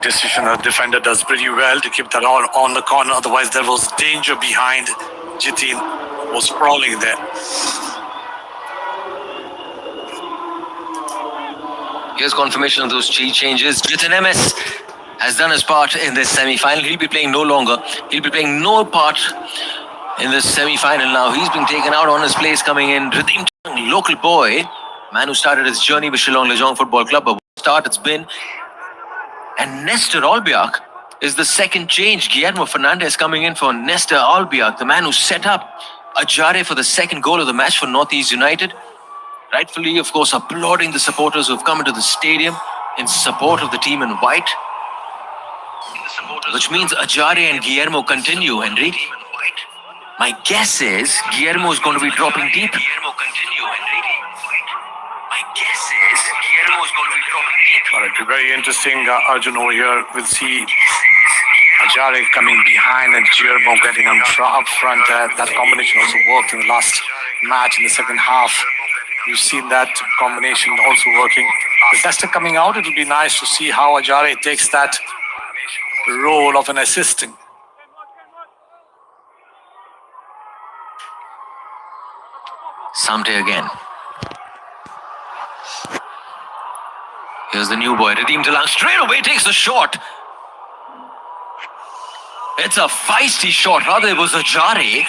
decision. The defender does pretty well to keep that on the corner. Otherwise, there was danger behind. Jitin was sprawling there. Here's confirmation of those key changes. Jitin MS has done his part in this semi-final. He'll be playing no longer. He'll be playing no part in this semi-final now. He's been taken out on his place coming in. Ritim Chang, local boy, man who started his journey with Shillong Lejong Football Club. But what start it's been. And Nestor Albiak is the second change. Guillermo Fernandez coming in for Nestor Albiak, the man who set up Ajare for the second goal of the match for Northeast United. Rightfully, of course, applauding the supporters who have come into the stadium in support of the team in white. Which means Ajare and Guillermo continue, Henry. My guess is Guillermo is going to be dropping deep. Well, it'll be very interesting, Arjun, over here. We'll see Ajare coming behind and Guillermo getting up front. That combination also worked in the last match in the second half. You've seen that combination also working. With Nestor coming out, it will be nice to see how Ajare takes that role of an assistant. Samte again. Here's the new boy, Ritim Chang, straight away takes the shot. It's a feisty shot, rather it was Ajare.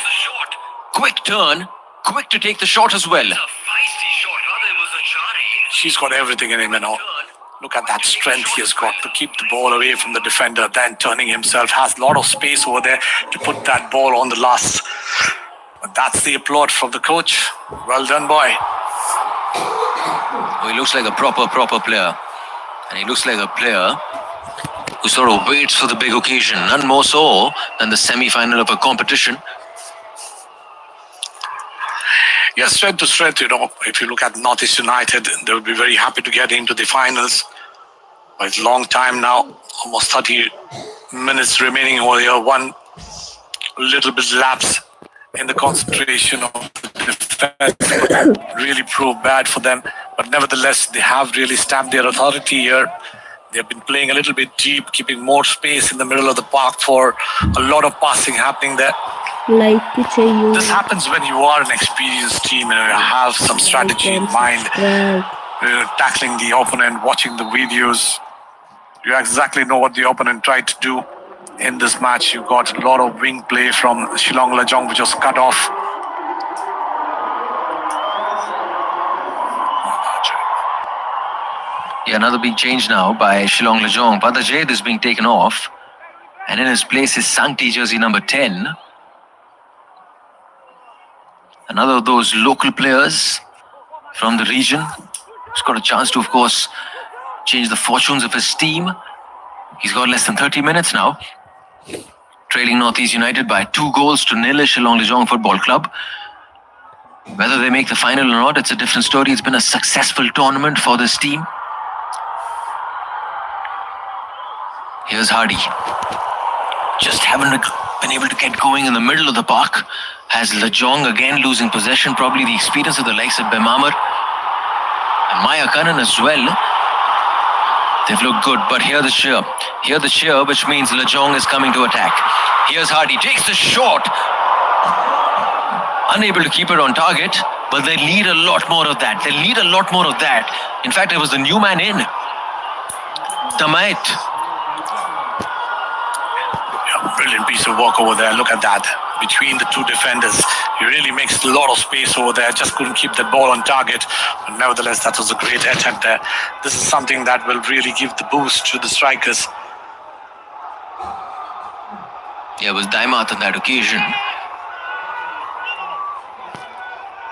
Quick turn, quick to take the shot as well. She's got everything in him, you know. Look at that strength he has got to keep the ball away from the defender, then turning himself, has a lot of space over there to put that ball on the last. But that's the applaud from the coach. Well done, boy. Oh, he looks like a proper player. And he looks like a player who sort of waits for the big occasion, none more so than the semi-final of a competition. Yeah, strength to strength, you know. If you look at Northeast United, they will be very happy to get into the finals. But it's a long time now, almost 30 minutes remaining over here. One little bit lapse in the concentration of the defense really proved bad for them. But nevertheless, they have really stamped their authority here. They've been playing a little bit deep, keeping more space in the middle of the park for a lot of passing happening there. This happens when you are an experienced team and you have some strategy in mind. Tackling the opponent, watching the videos. You exactly know what the opponent tried to do in this match. You got a lot of wing play from Shillong Lejong, which was cut off. Yeah, another big change now by Shillong Lejong. Padajed is being taken off. And in his place is Sangti, jersey number 10. Another of those local players from the region who's got a chance to, of course, change the fortunes of his team. He's got less than 30 minutes now. Trailing Northeast United by 2-0 at Shillong Lejong Football Club. Whether they make the final or not, it's a different story. It's been a successful tournament for this team. Here's Hardy. Just haven't been able to get going in the middle of the park. Has Lejong again losing possession. Probably the experience of the likes of Bemamar and Maya Kanan as well. They've looked good, but hear the cheer. Hear the cheer, which means Lejong is coming to attack. Here's Hardy, takes the shot. Unable to keep it on target, but they need a lot more of that. They need a lot more of that. In fact, it was the new man in. Tamait. Brilliant piece of work over there. Look at that. Between the two defenders, he really makes a lot of space over there. Just couldn't keep that ball on target. But nevertheless, that was a great attempt there. This is something that will really give the boost to the strikers. Yeah, it was Daimat on that occasion.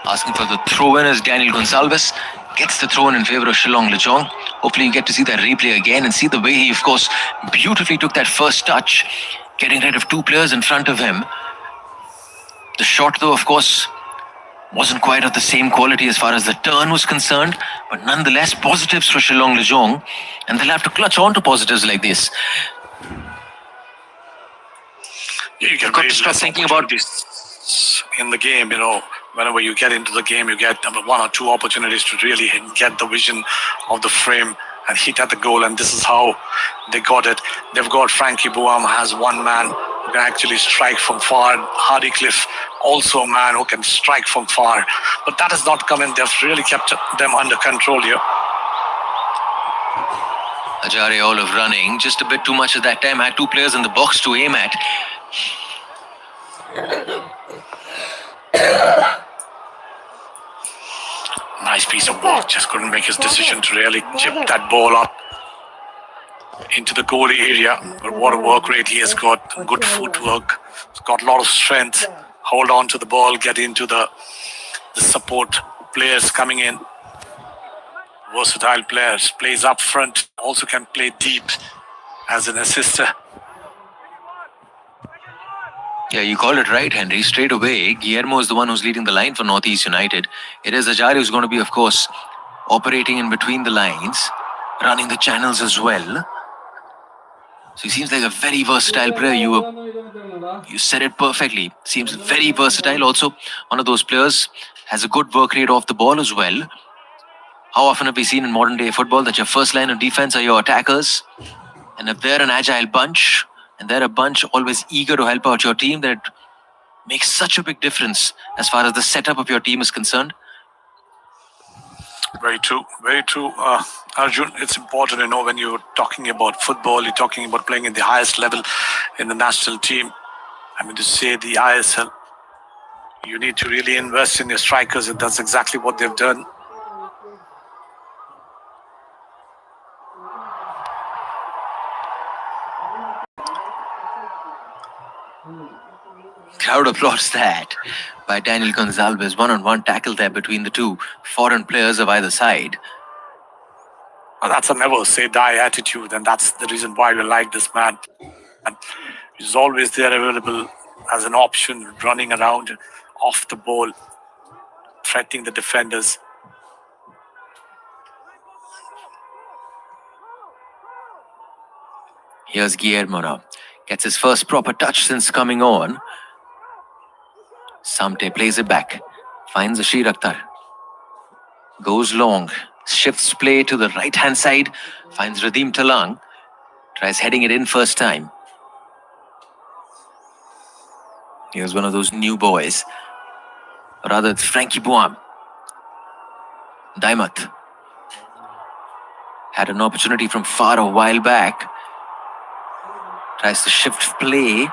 Asking for the throw-in as Daniel Gonsalves gets the throw-in in favor of Shillong Lejong. Hopefully you get to see that replay again and see the way he, of course, beautifully took that first touch, getting rid of two players in front of him. The shot, though, of course, wasn't quite of the same quality as far as the turn was concerned, but nonetheless, positives for Shillong Lejong, and they'll have to clutch on to positives like this. Yeah, you got to start thinking about this in the game, you know. Whenever you get into the game, you get one or two opportunities to really get the vision of the frame and hit at the goal, and this is how they got it. They've got Frankie Buam has one man who can actually strike from far. Hardy Cliff, also a man who can strike from far. But that has not come in. They've really kept them under control here. Ajare all of running, just a bit too much at that time. Had two players in the box to aim at. Nice piece of work. Just couldn't make his decision to really chip that ball up into the goalie area. But what a work rate he has got. Good footwork. He's got a lot of strength. Hold on to the ball. Get into the support players coming in. Versatile players. Plays up front. Also can play deep as an assister. Yeah, you called it right, Henry. Straight away, Guillermo is the one who's leading the line for Northeast United. It is Ajare who's going to be, of course, operating in between the lines, running the channels as well. So he seems like a very versatile player. You said it perfectly. Seems very versatile. Also, one of those players has a good work rate off the ball as well. How often have we seen in modern day football that your first line of defense are your attackers? And if they're an agile bunch, and they're a bunch always eager to help out your team, that makes such a big difference as far as the setup of your team is concerned. Very true, very true. Arjun, it's important, when you're talking about football, you're talking about playing in the highest level in the national team. I mean, to say the ISL, you need to really invest in your strikers, and that's exactly what they've done. Crowd applauds that by Daniel Gonzalez. One-on-one tackle there between the two foreign players of either side. Well, that's a never say die attitude, and that's the reason why we like this man. And he's always there available as an option, running around off the ball, threatening the defenders. Here's Guillermo now. Gets his first proper touch since coming on. Samte plays it back. Finds Ashir Akhtar. Goes long. Shifts play to the right-hand side. Finds Radim Talang. Tries heading it in first time. Here's one of those new boys. Or rather, it's Frankie Buam. Daimat. Had an opportunity from far a while back. Tries to shift play.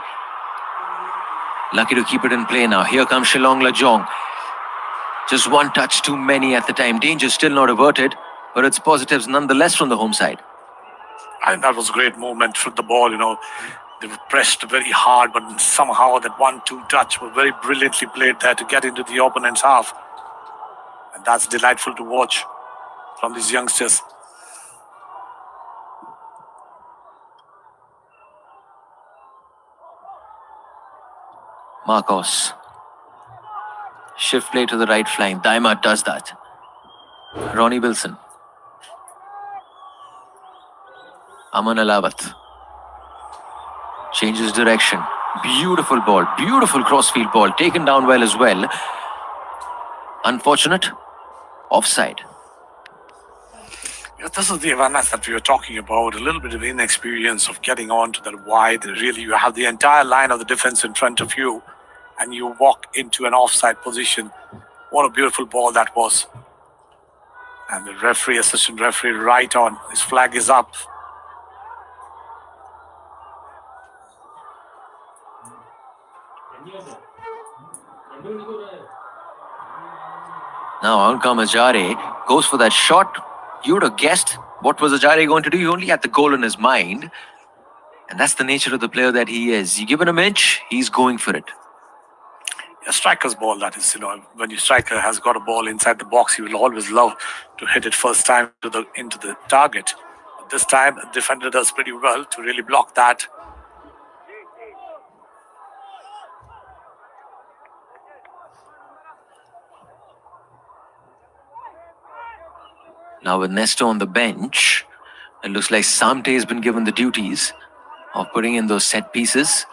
Lucky to keep it in play now. Here comes Shillong Lajong. Just one touch too many at the time. Danger still not averted, but it's positives nonetheless from the home side. I think that was a great movement for the ball, They were pressed very hard, but somehow that 1-2 touch was very brilliantly played there to get into the opponent's half. And that's delightful to watch from these youngsters. Marcos. Shift play to the right flank. Daimat does that. Ronnie Wilson. Aman Alawat. Changes direction. Beautiful ball. Beautiful crossfield ball. Taken down well as well. Unfortunate. Offside. Yes, this is the awareness that we were talking about. A little bit of inexperience of getting on to that wide. Really, you have the entire line of the defense in front of you, and you walk into an offside position. What a beautiful ball that was. And the referee, assistant referee, right on. His flag is up. Now on comes Ajare. Goes for that shot. You would have guessed what was Ajare going to do. He only had the goal in his mind. And that's the nature of the player that he is. You give him an inch, he's going for it. A striker's ball, that is, when your striker has got a ball inside the box, he will always love to hit it first time into the target. But this time, the defender does pretty well to really block that. Now with Nesto on the bench, it looks like Samte has been given the duties of putting in those set pieces.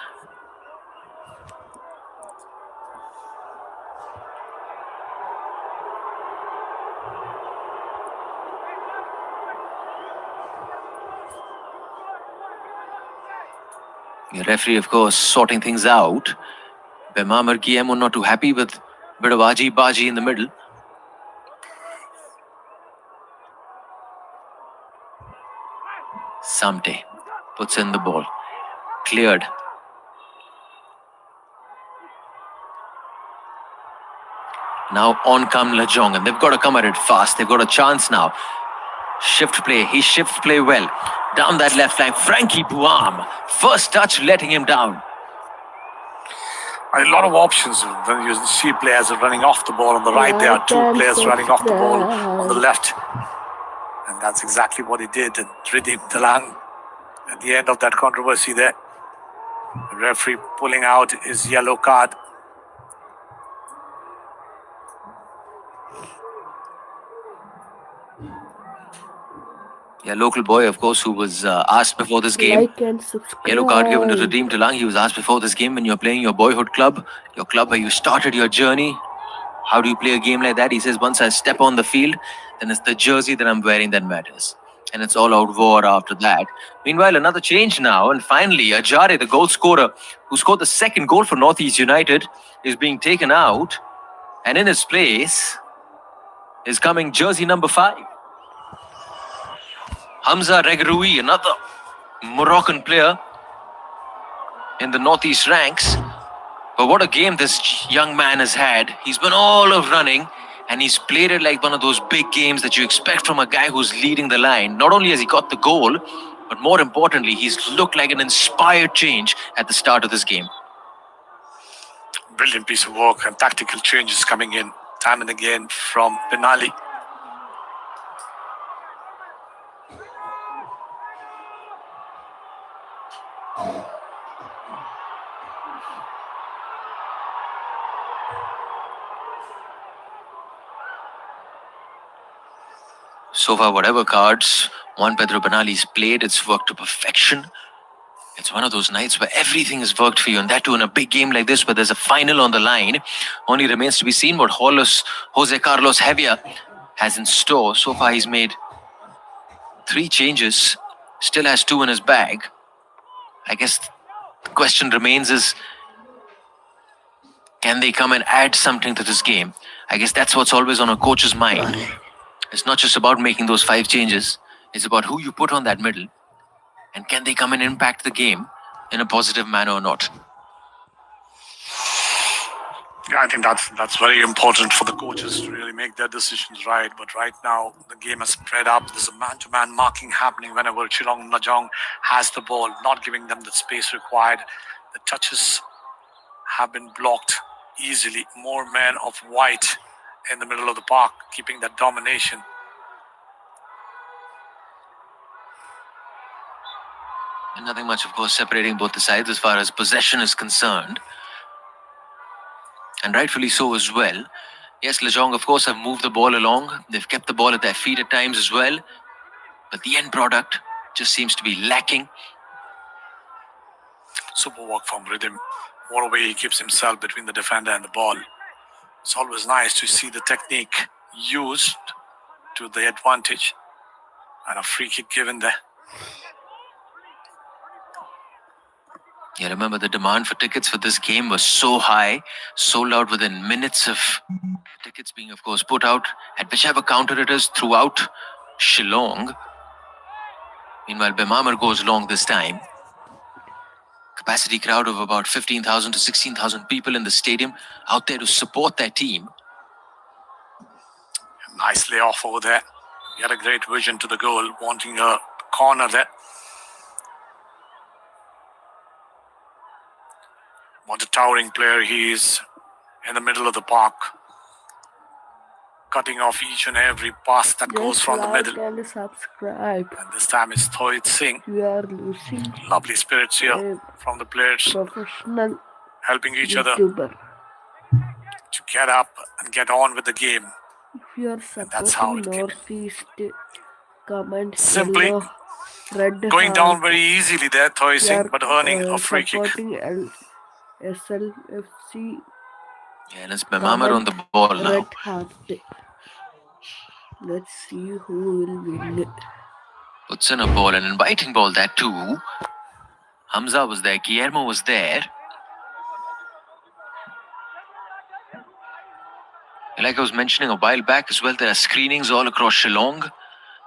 The referee, of course, sorting things out. Bemamar Guillermo not too happy with a bit of Aji-Baji in the middle. Samte puts in the ball. Cleared. Now on come Lajong, and they've got to come at it fast. They've got a chance now. Shift play. He shifts play well. Down that left flank. Frankie Buam. First touch letting him down. A lot of options when you see players running off the ball. On the right, there are two players running off the ball. On the left, and that's exactly what he did. And Ridim Talang at the end of that controversy there. The referee pulling out his yellow card. Yeah, local boy, of course, who was asked before this game. Like and subscribe. Yellow card given to Ridim Talang. He was asked before this game, when you're playing your boyhood club, your club where you started your journey, how do you play a game like that? He says, once I step on the field, then it's the jersey that I'm wearing that matters. And it's all out war after that. Meanwhile, another change now. And finally, Ajare, the goal scorer, who scored the second goal for Northeast United, is being taken out. And in his place is coming jersey number 5. Hamza Regrui, another Moroccan player in the Northeast ranks. But what a game this young man has had. He's been all of running, and he's played it like one of those big games that you expect from a guy who's leading the line. Not only has he got the goal, but more importantly, he's looked like an inspired change at the start of this game. Brilliant piece of work and tactical changes coming in time and again from Benali. So far, whatever cards Juan Pedro Benali's played, it's worked to perfection. It's one of those nights where everything has worked for you, and that too in a big game like this where there's a final on the line. Only remains to be seen what Jose Carlos Hevia has in store. So far, he's made 3 changes, still has 2 in his bag. I guess the question remains is, can they come and add something to this game? I guess that's what's always on a coach's mind. It's not just about making those 5 changes. It's about who you put on that middle. And can they come and impact the game in a positive manner or not? Yeah, I think that's very important for the coaches to really make their decisions right. But right now, the game has spread up. There's a man-to-man marking happening whenever Chilong Najong has the ball, not giving them the space required. The touches have been blocked easily. More men of white in the middle of the park, keeping that domination. And nothing much, of course, separating both the sides as far as possession is concerned. And rightfully so as well. Yes, Lajong, of course, have moved the ball along. They've kept the ball at their feet at times as well. But the end product just seems to be lacking. Super work from Ridim. What a way he keeps himself between the defender and the ball. It's always nice to see the technique used to the advantage. And a free kick given there. Yeah, remember the demand for tickets for this game was so high, sold out within minutes of tickets being, of course, put out at whichever counter it is throughout Shillong. Meanwhile, Bemamar goes long this time. Capacity crowd of about 15,000 to 16,000 people in the stadium out there to support their team. Nice layoff over there. He had a great vision to the goal, wanting a corner there. What a towering player he is in the middle of the park. Cutting off each and every pass that goes from the middle. And subscribe. And this time it's Thoit Singh. We are losing Lovely spirits here from the players, professional helping each other YouTuber. to get up and get on with the game. If you are that's how supporting it came Northeast, comment Simply yellow, red going heart. down very easily there, Thoit We Singh, are, but earning a free kick. supporting SLFC. Yeah, and it's Bemamar on the ball now. Red heart. Let's see who will win it. Puts in a ball, an inviting ball that too. Hamza was there. Guillermo was there. Like I was mentioning a while back as well, there are screenings all across Shillong.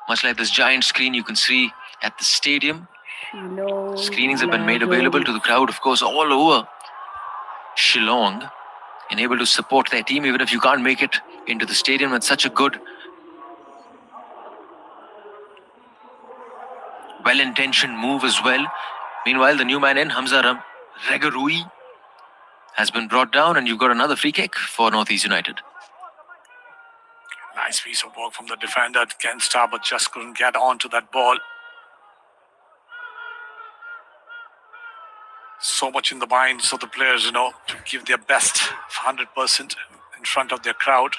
Much like this giant screen you can see at the stadium. Shillong Screenings have been made available to the crowd, of course, all over Shillong, and able to support their team even if you can't make it into the stadium. It's such a good, well-intentioned move as well. Meanwhile, the new man in, Hamza Regarui, has been brought down, and you've got another free kick for Northeast United. Nice piece of work from the defender, Ken Starr, but just couldn't get onto that ball. So much in the minds of the players, to give their best 100% in front of their crowd.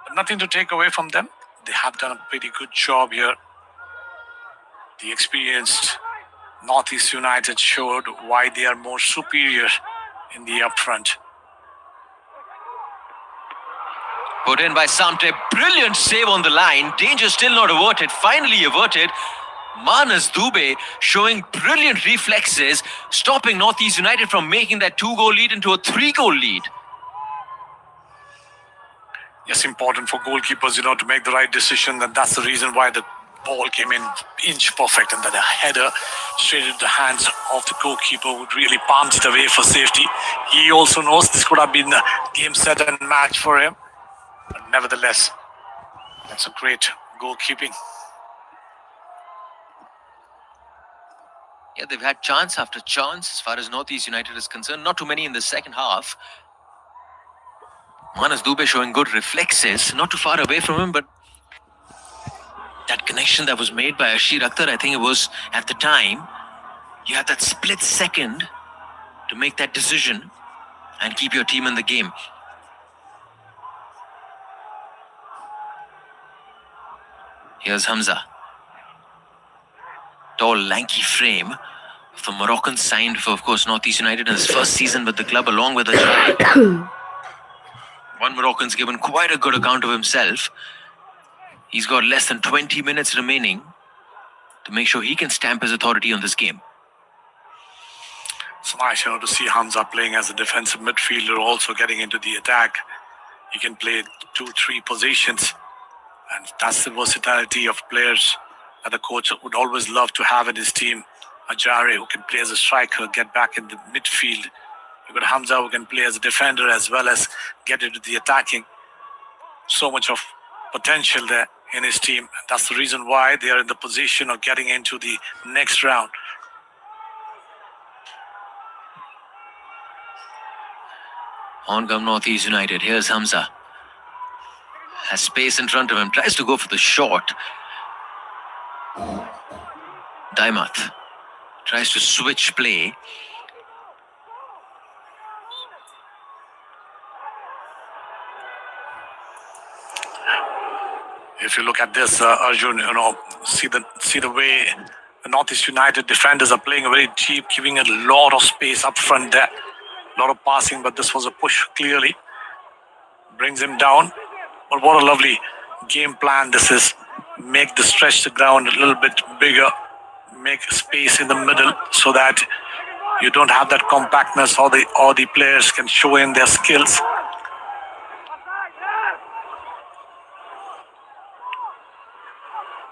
But nothing to take away from them. They have done a pretty good job here. The experienced Northeast United showed why they are more superior in the upfront. Put in by Samte. Brilliant save on the line. Danger still not averted. Finally averted. Manas Dube showing brilliant reflexes, stopping Northeast United from making that 2-goal lead into a 3-goal lead. Yes, important for goalkeepers, to make the right decision. And that's the reason why the ball came in inch perfect, and then a header straight into the hands of the goalkeeper who really palmed it away for safety. He also knows this could have been a game, set and match for him. But nevertheless, that's a great goalkeeping. Yeah, they've had chance after chance as far as Northeast United is concerned. Not too many in the second half. Manas Dube showing good reflexes. Not too far away from him, but that connection that was made by Ashir Akhtar, I think it was at the time, you had that split second to make that decision and keep your team in the game. Here's Hamza. Tall, lanky frame of the Moroccan, signed for, of course, Northeast United in his first season with the club, along with Ajay. One Moroccan's given quite a good account of himself. He's got less than 20 minutes remaining to make sure he can stamp his authority on this game. It's nice, to see Hamza playing as a defensive midfielder, also getting into the attack. He can play 2-3 positions, and that's the versatility of players that the coach would always love to have in his team. Ajare, who can play as a striker, get back in the midfield. You've got Hamza, who can play as a defender as well as get into the attacking. So much of potential there in his team. That's the reason why they are in the position of getting into the next round. On come Northeast United. Here's Hamza. Has space in front of him. Tries to go for the shot. Daimat tries to switch play. If you look at this, Arjun, see the way the Northeast United defenders are playing very deep, giving a lot of space up front there. A lot of passing, but this was a push clearly. Brings him down. But what a lovely game plan this is. Make the stretch the ground a little bit bigger. Make space in the middle so that you don't have that compactness, or the players can show in their skills.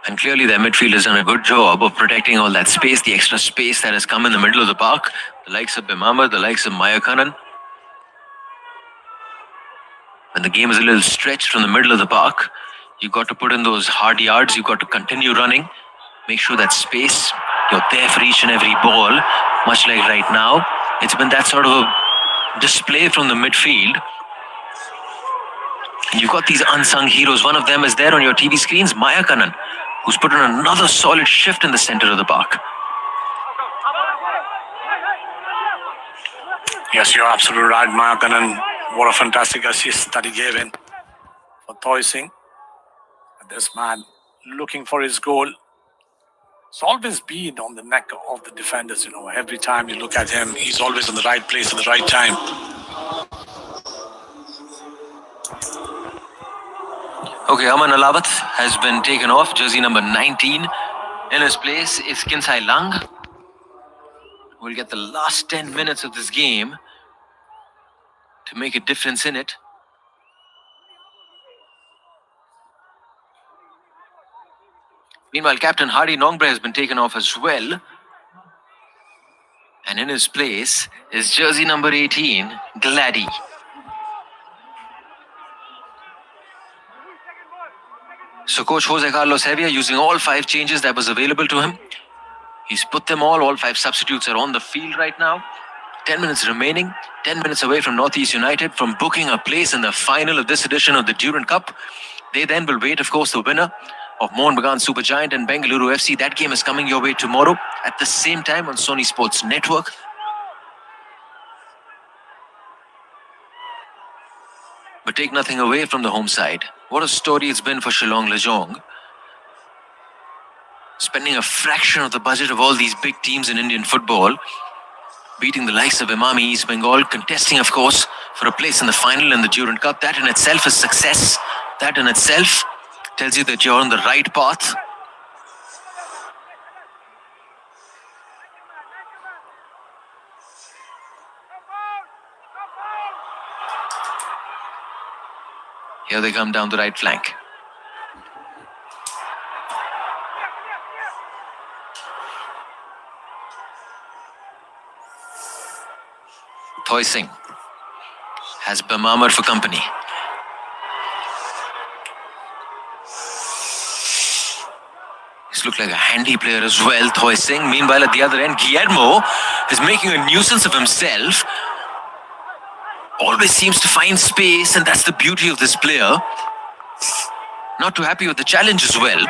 And clearly their midfield has done a good job of protecting all that space, the extra space that has come in the middle of the park. The likes of Bimama, the likes of Mayakanan. When the game is a little stretched from the middle of the park, you've got to put in those hard yards. You've got to continue running. Make sure that space, you're there for each and every ball. Much like right now, it's been that sort of a display from the midfield. And you've got these unsung heroes. One of them is there on your TV screens, Mayakanan, who's put in another solid shift in the center of the park. Yes, you're absolutely right, Mayakanan. What a fantastic assist that he gave in for Toy Singh. This man looking for his goal. It's always been on the neck of the defenders, Every time you look at him, he's always in the right place at the right time. Okay, Aman Alawat has been taken off. Jersey number 19. In his place is Kinsai Lang, will get the last 10 minutes of this game to make a difference in it. Meanwhile, Captain Hardy Nongbre has been taken off as well. And in his place is jersey number 18, Glady. So coach Jose Carlos Hevia, using all 5 changes that was available to him, he's put them all 5 substitutes are on the field right now. 10 minutes remaining, 10 minutes away from Northeast United from booking a place in the final of this edition of the Durand Cup. They then will wait, of course, the winner of Mohun Bagan Supergiant and Bengaluru FC. That game is coming your way tomorrow at the same time on Sony Sports Network. But take nothing away from the home side. What a story it's been for Shillong Lejong. Spending a fraction of the budget of all these big teams in Indian football, beating the likes of Imami East Bengal, contesting, of course, for a place in the final in the Durand Cup. That in itself is success. That in itself tells you that you're on the right path. Here they come down the right flank. Thoy Singh has Bamamar for company. He's looked like a handy player as well, Thoy Singh. Meanwhile, at the other end, Guillermo is making a nuisance of himself. Always seems to find space, and that's the beauty of this player. Not too happy with the challenge as well.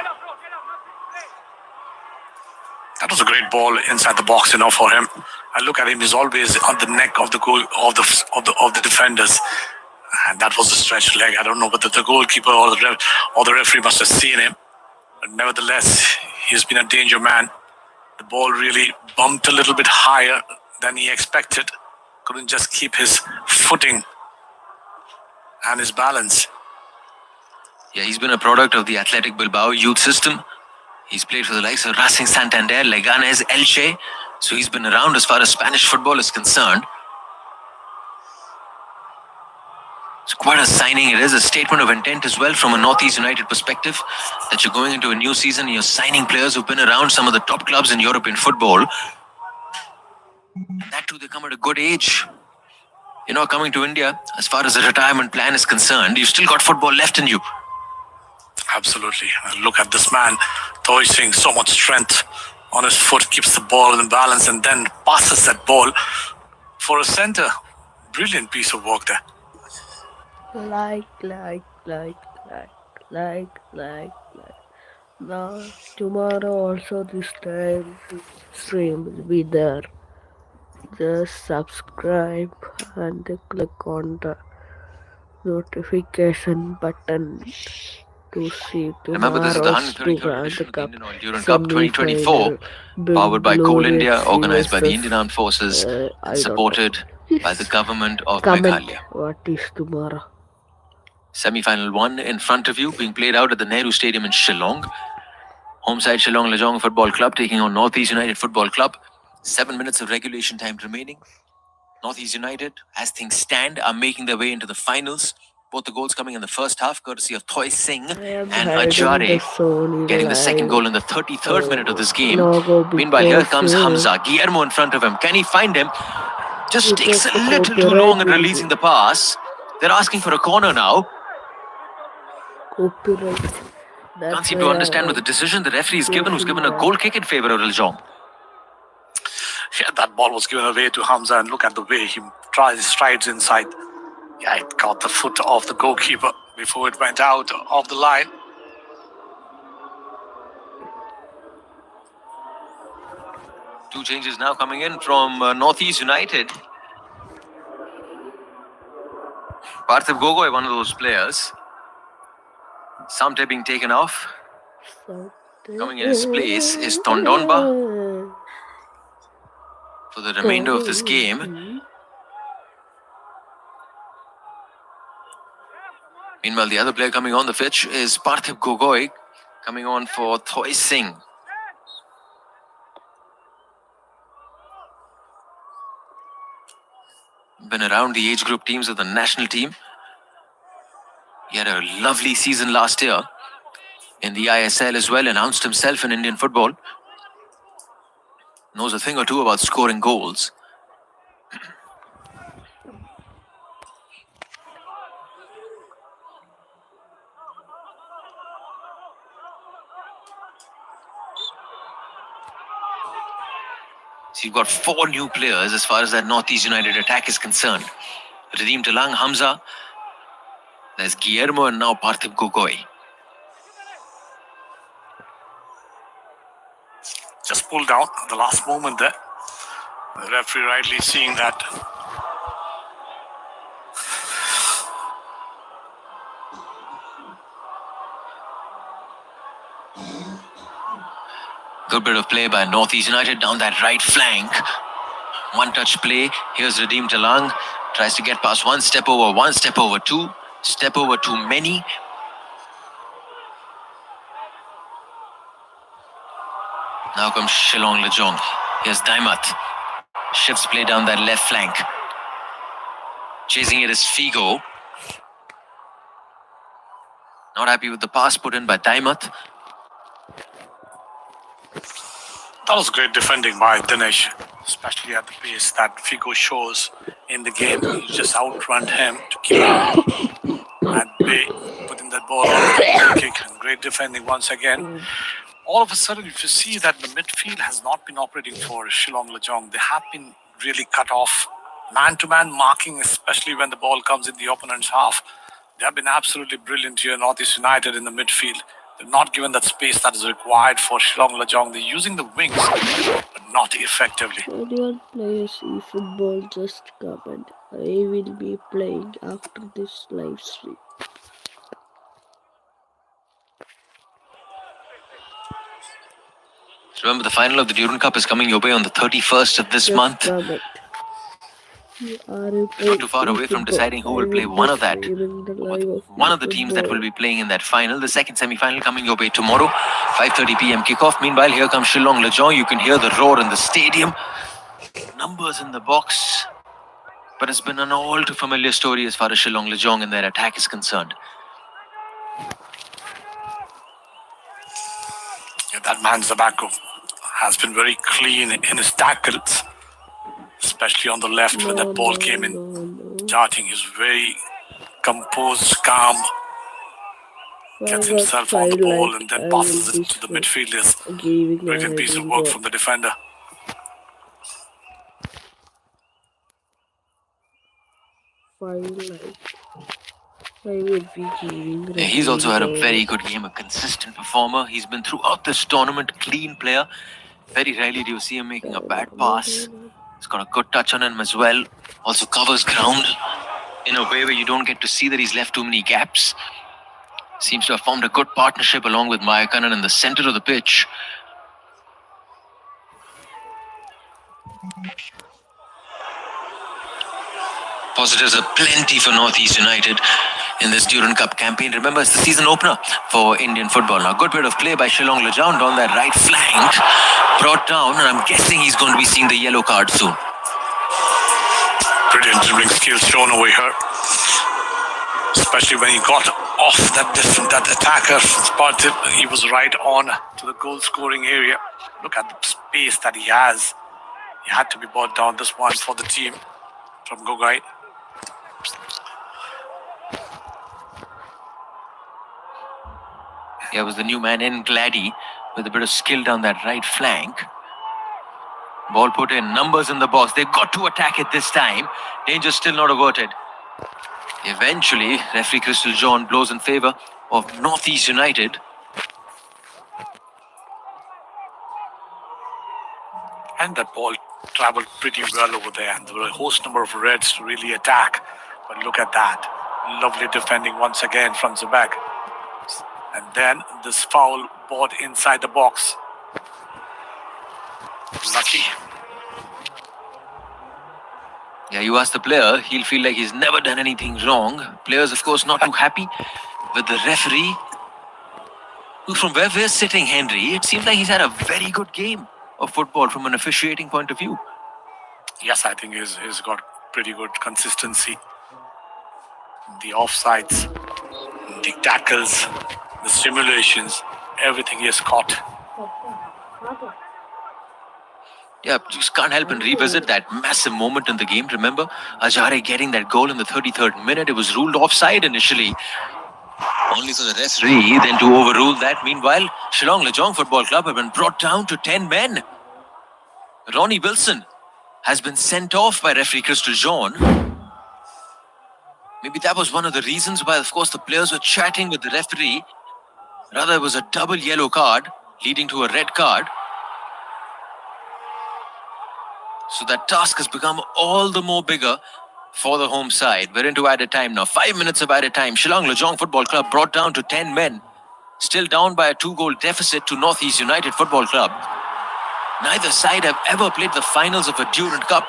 That was a great ball inside the box, for him. I look at him; he's always on the neck of the goal of the defenders, and that was a stretched leg. I don't know whether the goalkeeper or the referee must have seen him, but nevertheless, he's been a danger man. The ball really bumped a little bit higher than he expected. Couldn't just keep his footing and his balance. Yeah, he's been a product of the Athletic Bilbao youth system. He's played for the likes of Racing Santander, Leganés, Elche. So he's been around as far as Spanish football is concerned. It's quite a signing. It is a statement of intent as well from a Northeast United perspective, that you're going into a new season and you're signing players who've been around some of the top clubs in European football. That too, they come at a good age. Coming to India, as far as the retirement plan is concerned, you've still got football left in you. Absolutely. Look at this man, Thoy Singh, so much strength on his foot, keeps the ball in balance and then passes that ball for a center. Brilliant piece of work there. Like. Now, tomorrow also this time, this stream will be there. Just subscribe and click on the notification button to see Remember, this is the tomorrow's 133rd edition of the Cup Indian Oil Durand Cup 2024, semi-final. powered by Coal Bengaluru India, FC organized by the versus, Indian Armed Forces, I and don't supported by the government of Comment Meghalaya. what is tomorrow. Semi-final 1 in front of you, being played out at the Nehru Stadium in Shillong. Home side Shillong Lejong Football Club taking on Northeast United Football Club. 7 minutes of regulation time remaining. Northeast United, as things stand, are making their way into the finals. Both the goals coming in the first half, courtesy of Thoy Singh and Ajare, getting the second goal in the 33rd minute of this game. Meanwhile, here comes Hamza. Guillermo in front of him. Can he find him? Just takes a little too long in releasing the pass. They're asking for a corner now. Copyright. Can't seem to understand what the decision the referee has given, who's given a goal kick in favour of Lejong. Yeah, that ball was given away to Hamza, and look at the way he strides inside. Yeah, it caught the foot of the goalkeeper before it went out of the line. Two changes now coming in from Northeast United. Parthiv Gogoi, one of those players. Samte being taken off. Coming in his place is Tondonba for the remainder of this game. Meanwhile, the other player coming on the pitch is Parthiv Gogoi, coming on for Thoy Singh. Been around the age group teams of the national team. He had a lovely season last year in the ISL as well, announced himself in Indian football. Knows a thing or two about scoring goals. So you've got 4 new players as far as that Northeast United attack is concerned. Radim Talang, Hamza, there's Guillermo, and now Parthib Gogoi. Just pulled out at the last moment there. The referee rightly seeing that. Good bit of play by Northeast United down that right flank. One touch play. Here's Radim Talang. Tries to get past one step over two. Step over too many. Now comes Shillong Lejong. Here's Daimat. Shifts play down that left flank. Chasing it is Figo. Not happy with the pass put in by Daimat. That was great defending by Dinesh, especially at the pace that Figo shows in the game. He just outrun him to keep him at bay, putting that ball on the kick. And great defending once again. All of a sudden, if you see that the midfield has not been operating for Shillong Lejong, they have been really cut off. Man-to-man marking, especially when the ball comes in the opponent's half. They have been absolutely brilliant here, Northeast United in the midfield. They're not given that space that is required for Shillong Lejong. They're using the wings, but not effectively. Anyone players eFootball, just comment. I will be playing after this live stream. Remember, the final of the Durand Cup is coming your way on the 31st of this month. Comment. Not too far away from deciding who will play one of the teams that will be playing in that final. The second semi-final coming your way tomorrow, 5:30 p.m. kickoff. Meanwhile, here comes Shillong Lejong. You can hear the roar in the stadium. Numbers in the box. But it's been an all too familiar story as far as Shillong Lejong and their attack is concerned. Yeah, that man Zabako has been very clean in his tackles, especially on the left when that ball came in. Darting, he's very composed, calm, gets himself on the ball and then passes it to the midfielders. Brilliant piece of work from the defender. He's also had a very good game, a consistent performer. He's been throughout this tournament, clean player. Very rarely do you see him making a bad pass. He's got a good touch on him as well. Also covers ground in a way where you don't get to see that he's left too many gaps. Seems to have formed a good partnership along with Mayakanan in the center of the pitch. Positives are plenty for Northeast United in this Durand Cup campaign. Remember, it's the season opener for Indian football. Now, good bit of play by Shillong Lejong on that right flank. Brought down, and I'm guessing he's going to be seeing the yellow card soon. Brilliant dribbling skills shown over here. Especially when he got off that attacker, Parthib, he was right on to the goal scoring area. Look at the space that he has. He had to be brought down this one for the team from Gogoi. Here was the new man in Gladdy with a bit of skill down that right flank. Ball put in, numbers in the box. They've got to attack it this time. Danger still not averted. Eventually, referee Crystal John blows in favour of Northeast United. And that ball travelled pretty well over there. And there were a host number of Reds to really attack. But look at that. Lovely defending once again from Zabak. And then this foul ball inside the box. Lucky. Yeah, you ask the player, he'll feel like he's never done anything wrong. Players, of course, not too happy with the referee. From where we're sitting, Henry, it seems like he's had a very good game of football from an officiating point of view. Yes, I think he's got pretty good consistency. The offsides, the tackles, the simulations, everything he has caught. Yeah, you just can't help and revisit that massive moment in the game. Remember, Ajare getting that goal in the 33rd minute. It was ruled offside initially, only for the referee then to overrule that. Meanwhile, Shillong Lejong Football Club have been brought down to 10 men. Ronnie Wilson has been sent off by referee Crystal John. Maybe that was one of the reasons why, of course, the players were chatting with the referee. Rather, it was a double yellow card leading to a red card. So that task has become all the more bigger for the home side. We're into added time now. 5 minutes of added time. Shillong Lejong Football Club brought down to 10 men. Still down by a 2-goal deficit to Northeast United Football Club. Neither side have ever played the finals of a Durand Cup.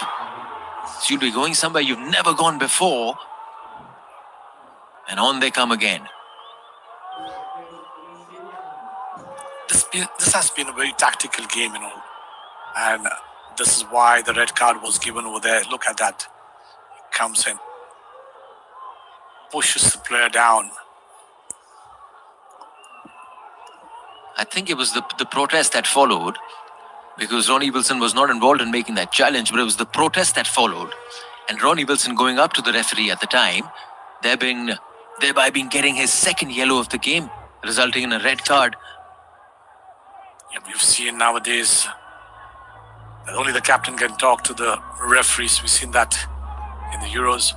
So you'll be going somewhere you've never gone before. And on they come again. This has been a very tactical game, and this is why the red card was given over there. Look at that. He comes in, pushes the player down. I think it was the protest that followed, because Ronnie Wilson was not involved in making that challenge, but it was the protest that followed. And Ronnie Wilson going up to the referee at the time, thereby getting his second yellow of the game, resulting in a red card. Yeah, we've seen nowadays that only the captain can talk to the referees. We've seen that in the Euros.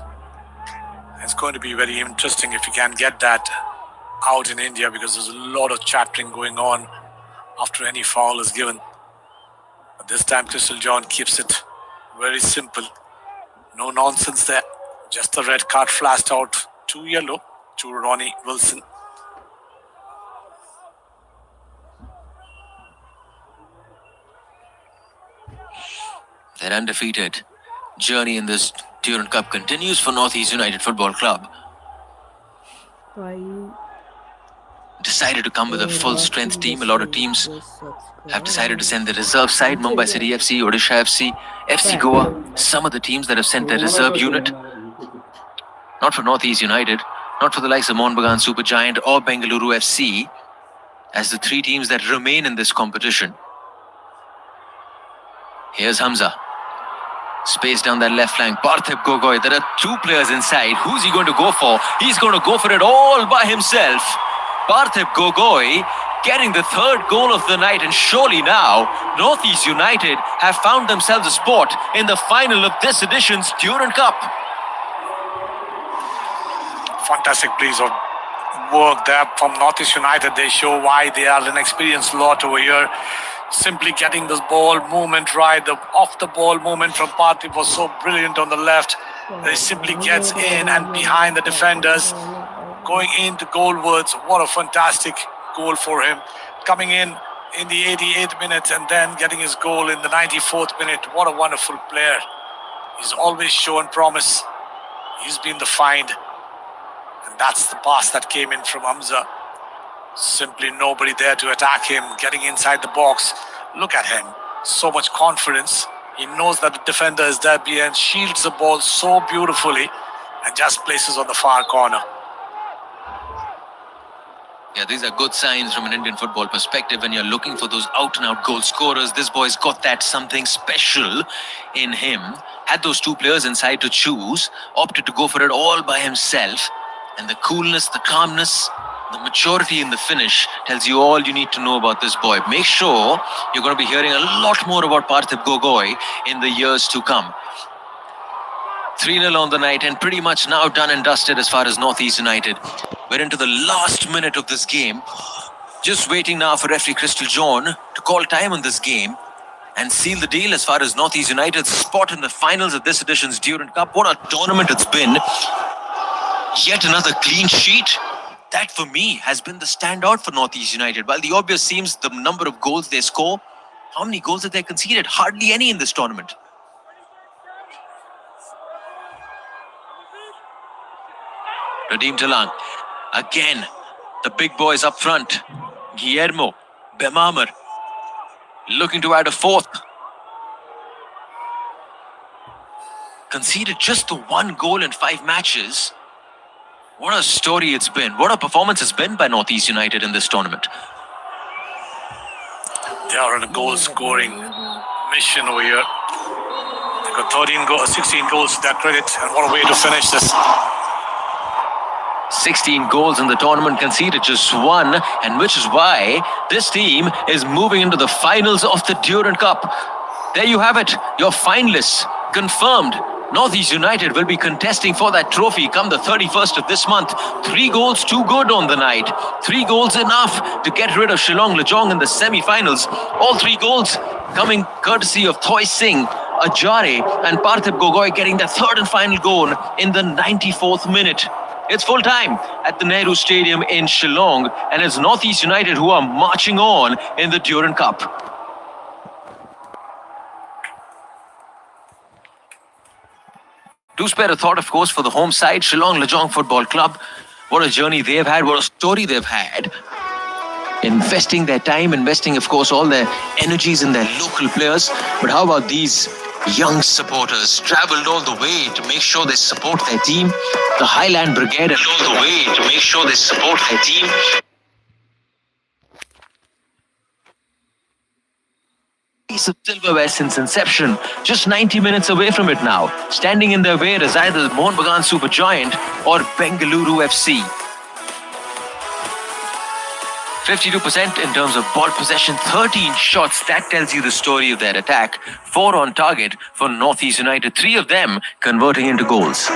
It's going to be very interesting if we can get that out in India, because there's a lot of chattering going on after any foul is given. But this time Crystal John keeps it very simple. No nonsense there. Just the red card flashed out. 2 yellow to Ronnie Wilson. Their undefeated journey in this Durand Cup continues for Northeast United Football Club. Decided to come with a full strength team. A lot of teams have decided to send the reserve side. Mumbai City FC, Odisha FC, FC Goa. Some of the teams that have sent their reserve unit. Not for Northeast United, not for the likes of Mohun Bagan Supergiant or Bengaluru FC, as the 3 teams that remain in this competition. Here's Hamza. Space down that left flank. Parthiv Gogoi. There are 2 players inside. Who's he going to go for? He's going to go for it all by himself. Parthiv Gogoi getting the 3rd goal of the night, and surely now Northeast United have found themselves a spot in the final of this edition's Durand Cup. Fantastic piece of work there from Northeast United. They show why they are an experienced lot over here. Simply getting this ball movement right. The off the ball movement from Parthiv was so brilliant on the left. He simply gets in and behind the defenders, going into goalwards. What a fantastic goal for him. Coming in the 88th minute and then getting his goal in the 94th minute. What a wonderful player. He's always shown promise. He's been the find. And that's the pass that came in from Hamza. Simply nobody there to attack him, getting inside the box. Look at him. So much confidence. He knows that the defender is there and shields the ball so beautifully and just places on the far corner. Yeah, these are good signs from an Indian football perspective when you're looking for those out-and-out goal scorers. This boy's got that something special in him. Had those 2 players inside to choose, opted to go for it all by himself. And the coolness, the calmness, the maturity in the finish tells you all you need to know about this boy. Make sure you're going to be hearing a lot more about Parthiv Gogoi in the years to come. 3-0 on the night, and pretty much now done and dusted as far as Northeast United. We're into the last minute of this game. Just waiting now for referee Crystal John to call time on this game and seal the deal as far as Northeast United's spot in the finals of this edition's Durand Cup. What a tournament it's been. Yet another clean sheet. That, for me, has been the standout for Northeast United. While the obvious seems the number of goals they score, how many goals have they conceded? Hardly any in this tournament. Radim Talang. Again, the big boys up front. Guillermo, Bemamar, looking to add a 4th. conceded just the one goal in 5 matches. What a story it's been. What a performance it's been by Northeast United in this tournament. They are on a goal-scoring mission over here. They got 16 goals to their credit, and what a way to finish this. 16 goals in the tournament, conceded just one, and which is why this team is moving into the finals of the Durand Cup. There you have it, your finalists confirmed. Northeast United will be contesting for that trophy come the 31st of this month. 3 goals too good on the night. 3 goals enough to get rid of Shillong Lejong in the semi-finals. All 3 goals coming courtesy of Thoi Singh, Ajare and Parthib Gogoi getting their 3rd and final goal in the 94th minute. It's full time at the Nehru Stadium in Shillong, and it's Northeast United who are marching on in the Durand Cup. Do spare a thought, of course, for the home side, Shillong Lejong Football Club. What a journey they've had, what a story they've had. Investing their time, investing, of course, all their energies in their local players. But how about these young supporters? Traveled all the way to make sure they support their team. The Highland Brigade all the way to make sure they support their team. Piece of silverware since inception, just 90 minutes away from it now. Standing in their way is either Mohun Bagan Supergiant or Bengaluru FC. 52% in terms of ball possession, 13 shots. That tells you the story of their attack. 4 on target for Northeast United, 3 of them converting into goals.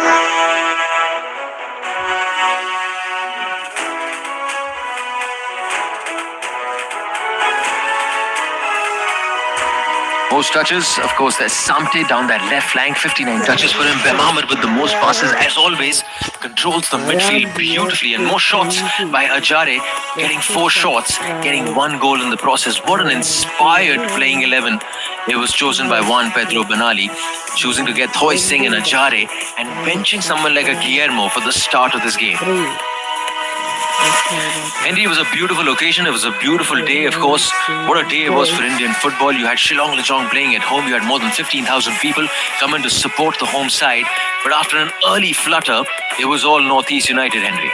Most touches, of course, there's Samte down that left flank, 59 touches for him. Bemamar with the most passes, as always, controls the midfield beautifully, and more shots by Ajare, getting 4 shots, getting 1 goal in the process. What an inspired playing 11 it was chosen by Juan Pedro Benali, choosing to get Thoi Singh and Ajare and benching someone like a Guillermo for the start of this game. Henry, it was a beautiful occasion. It was a beautiful day, of course. What a day it was for Indian football. You had Shillong Lejong playing at home. You had more than 15,000 people coming to support the home side. But after an early flutter, it was all Northeast United, Henry.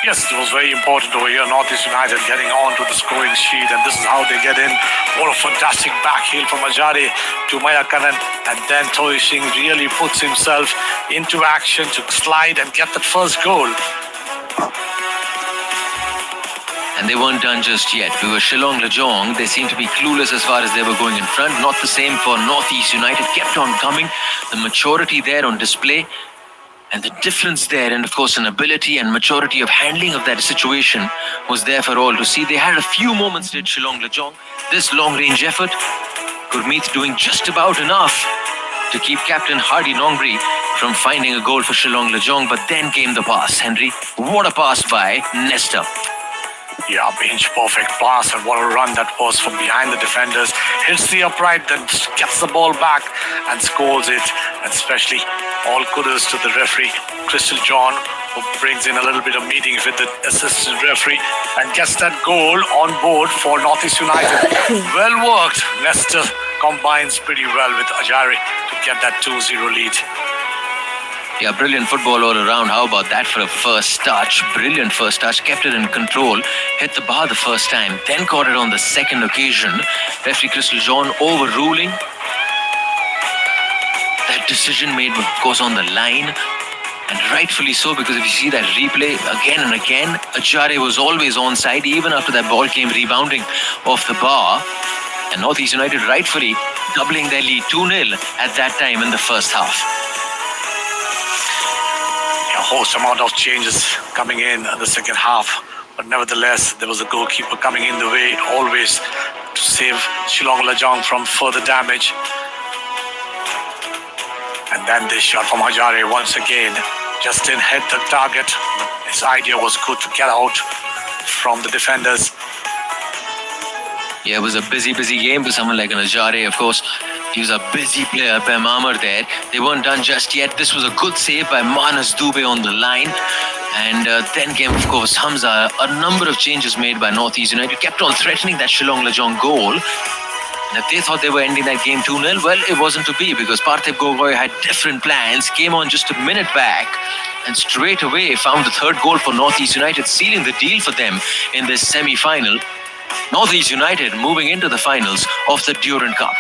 Yes, it was very important over here. Northeast United getting on to the scoring sheet, and this is how they get in. What a fantastic back heel from Ajare to Mayakaran, and then Thoi Singh really puts himself into action to slide and get that first goal. And they weren't done just yet. We were Shillong Lejong. They seemed to be clueless as far as they were going in front. Not the same for Northeast United. Kept on coming. The maturity there on display. And the difference there, and of course an ability and maturity of handling of that situation was there for all to see. They had a few moments, did Shillong Lejong. This long-range effort, Gurmeet doing just about enough to keep Captain Hardy Nongri from finding a goal for Shillong Lejong. But then came the pass, Henry. What a pass by Nesta. Yeah, inch perfect pass, and what a run that was from behind the defenders. Hits the upright, then gets the ball back and scores it. And especially all kudos to the referee, Crystal John, who brings in a little bit of meetings with the assistant referee and gets that goal on board for Northeast United. Well worked. Nesta combines pretty well with Ajare to get that 2-0 lead. Yeah, brilliant football all around. How about that for a first touch? Brilliant first touch. Kept it in control. Hit the bar the first time. Then caught it on the second occasion. Referee Crystal John overruling. That decision made, of course, on the line. And rightfully so, because if you see that replay again and again, Ajare was always onside, even after that ball came rebounding off the bar. And Northeast United rightfully doubling their lead 2-0 at that time in the first half. A host amount of changes coming in the second half, but nevertheless there was a goalkeeper coming in the way always to save Shillong Lejong from further damage. And then this shot from Ajare once again just didn't hit the target, but his idea was good to get out from the defenders. Yeah, it was a busy game for someone like an Ajare, of course. He was a busy player, Bemamar there. They weren't done just yet. This was a good save by Manas Dubey on the line. And then came, of course, Hamza. A number of changes made by Northeast United. Kept on threatening that Shillong Lejong goal. If they thought they were ending that game 2-0, well, it wasn't to be because Parthiv Gogoi had different plans, came on just a minute back, and straight away found the third goal for Northeast United, sealing the deal for them in this semi-final. Northeast United moving into the finals of the Durand Cup.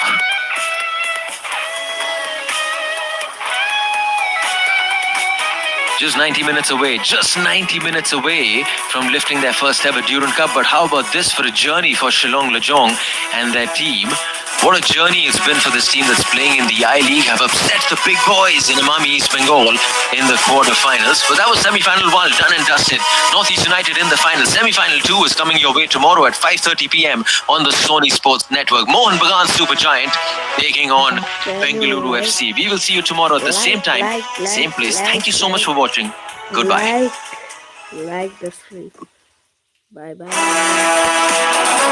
Just 90 minutes away from lifting their first ever Durand Cup. But how about this for a journey for Shillong Lajong and their team? What a journey it's been for this team that's playing in the I-League, have upset the big boys in Amami East Bengal in the quarterfinals. But that was semi-final 1, done and dusted. Northeast United in the final. Semi-final 2 is coming your way tomorrow at 5:30 p.m. on the Sony Sports Network. Mohan Bagan Super Giant taking on Bengaluru FC. We will see you tomorrow at the same time, same place. Thank you so much for watching. Goodbye. Like the stream. Bye bye.